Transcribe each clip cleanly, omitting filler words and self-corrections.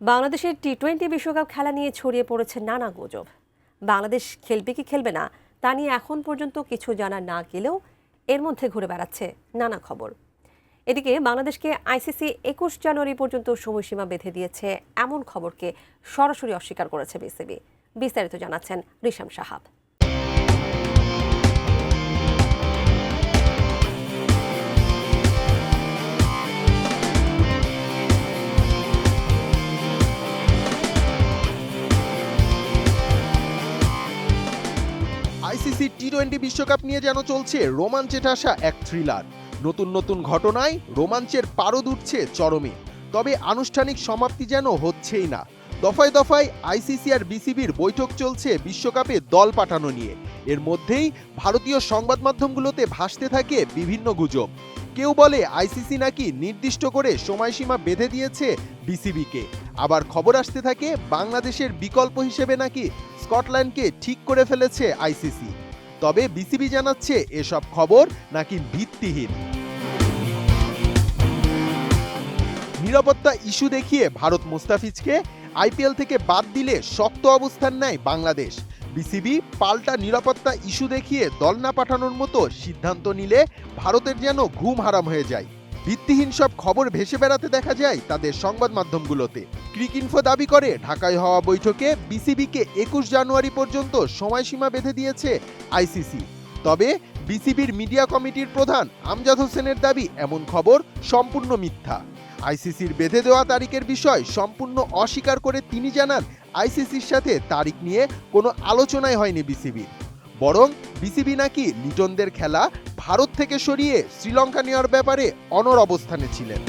বাংলাদেশের টি-20 বিশ্বকাপ খেলা নিয়ে ছড়িয়ে পড়েছে নানা গুজব। বাংলাদেশ খেলবে কি খেলবে না তা নিয়ে এখন পর্যন্ত কিছু জানা না গেলেও এর মধ্যে ঘুরে বেড়াচ্ছে নানা খবর। এদিকে বাংলাদেশকে আইসিসি ২১ জানুয়ারি পর্যন্ত সময়সীমা বেঁধে দিয়েছে এমন খবরকে সরাসরি অস্বীকার করেছে বিসিবি। বিস্তারিত জানাচ্ছেন রিশাম সাহাব। আইসিসি টি-20 বিশ্বকাপ নিয়ে যেন চলছে রোমাঞ্চে ঠাসা এক থ্রিলার। নতুন নতুন ঘটনায় রোমাঞ্চের পারদ উঠছে চরমে, তবে আনুষ্ঠানিক সমাপ্তি যেন হচ্ছেই না। দফায় দফায় আইসিসি আর বিসিবির বৈঠক চলছে বিশ্বকাপে দল পাঠানো নিয়ে। এর মধ্যেই ভারতীয় সংবাদ মাধ্যমগুলোতে ভাসতে থাকে বিভিন্ন গুজব। কেউ বলে আইসিসি নাকি নির্দিষ্ট করে সময়সীমা বেঁধে দিয়েছে বিসিবিকে, আবার খবর আসতে থাকে বাংলাদেশের বিকল্প হিসেবে নাকি স্কটল্যান্ডকে ঠিক করে ফেলেছে আইসিসি। তবে বিসিবি জানাচ্ছে এসব খবর নাকি ভিত্তিহীন। নিরাপত্তা ইস্যু দেখিয়ে ভারত মুস্তাফিজকে আইপিএল থেকে বাদ দিলে শক্ত অবস্থান নেয় বাংলাদেশ। বিসিবি পাল্টা নিরাপত্তা ইস্যু দেখিয়ে দল না পাঠানোর মতো সিদ্ধান্ত নিলে ভারতের যেন ঘুম হারাম হয়ে যায়। ভিত্তিহীন সব খবর ভেসে বেড়াতে দেখা যায় তাদের সংবাদ মাধ্যমগুলোতে। ক্রিকইনফো দাবি করে ঢাকায় হওয়া বৈঠকে বিসিবিকে ২১ জানুয়ারি পর্যন্ত সময়সীমা বেঁধে দিয়েছে আইসিসি। তবে বিসিবির মিডিয়া কমিটির প্রধান আমজাদ হোসেনের দাবি এমন খবর সম্পূর্ণ মিথ্যা। আইসিসির বেঁধে দেওয়া তারিখের বিষয় সম্পূর্ণ অস্বীকার করে তিনি জানান আইসিসির সাথে তারিখ নিয়ে কোনো আলোচনাই হয়নি বিসিবির। বরং বিসিবি নাকি লিটনদের খেলা ভারত থেকে সরিয়ে শ্রীলঙ্কা নেওয়ার ব্যাপারে অনড় অবস্থানে ছিলেন।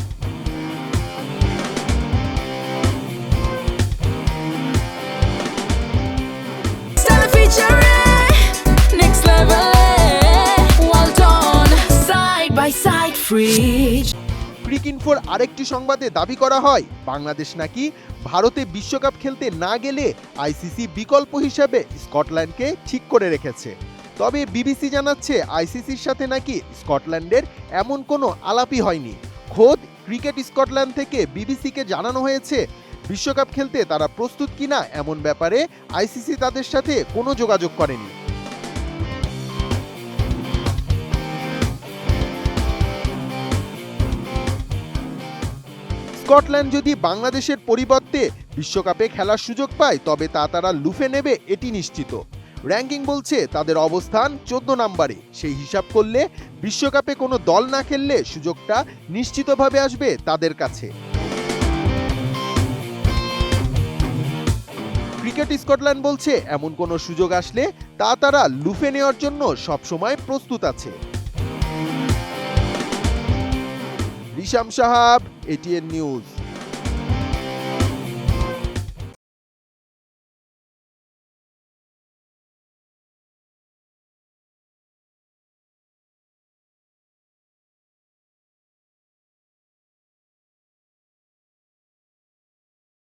ক্রিকইনফোর আরেকটি সংবাদে দাবি করা হয় বাংলাদেশ নাকি ভারতে বিশ্বকাপ খেলতে না গেলে আইসিসি বিকল্প হিসেবে স্কটল্যান্ডকে ঠিক করে রেখেছে। তবে বিবিসি জানাচ্ছে আইসিসির সাথে নাকি স্কটল্যান্ডের এমন কোনো আলাপই হয়নি। খোদ ক্রিকেট স্কটল্যান্ড থেকে বিবিসিকে জানানো হয়েছে বিশ্বকাপ খেলতে তারা প্রস্তুত কিনা এমন ব্যাপারে আইসিসি তাদের সাথে কোনো যোগাযোগ করেনি। স্কটল্যান্ড যদি বাংলাদেশের পরিবর্তে বিশ্বকাপে খেলার সুযোগ পায় তবে তা তারা লুফে নেবে এটি নিশ্চিত। র্যাঙ্কিং বলছে তাদের অবস্থান 14 নম্বরে। সেই হিসাব করলে বিশ্বকাপে কোনো দল না খেললে সুযোগটা নিশ্চিতভাবে আসবে তাদের কাছে। ক্রিকেট স্কটল্যান্ড বলছে এমন কোনো সুযোগ আসলে তা তারা লুফে নেওয়ার জন্য সবসময় প্রস্তুত আছে। রিশাম সাহাব, এটিএন নিউজ।